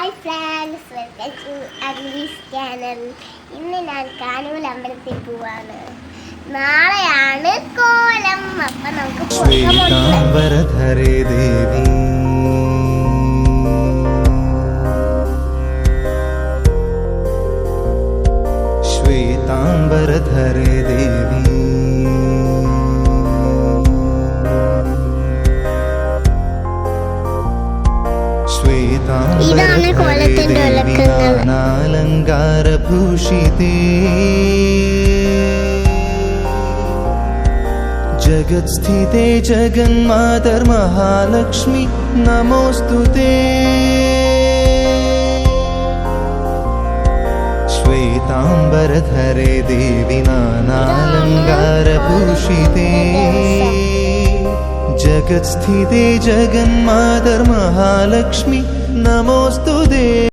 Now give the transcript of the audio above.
Hi friends, welcome to അഗ്ലീസ് channel. ഇന്ന് ഞാൻ കാനൂൽ അമ്പലത്തിൽ പോവാണ്. നാളെയാണ് കോലം. അപ്പം നമുക്ക് ശ്വേതാംബരധരേ ദേവി ശ്വേതാംബരധരേ ദേവി ഇതാണ് കോലത്തിന്റെ ഒരുക്കങ്ങൾ. അലങ്കാരഭൂഷിതേ ജഗത്സ്ഥിതേ ജഗന്മാതർ മഹാലക്ഷ്മി നമോസ്തുതേ. ശ്വേതാംബരധരേ ദേവി നാനാലങ്കാരഭൂഷിതേ ജഗത്സ്ഥിതേ ജഗന്മാതർ മഹാലക്ഷ്മി നമോസ്തുതേ.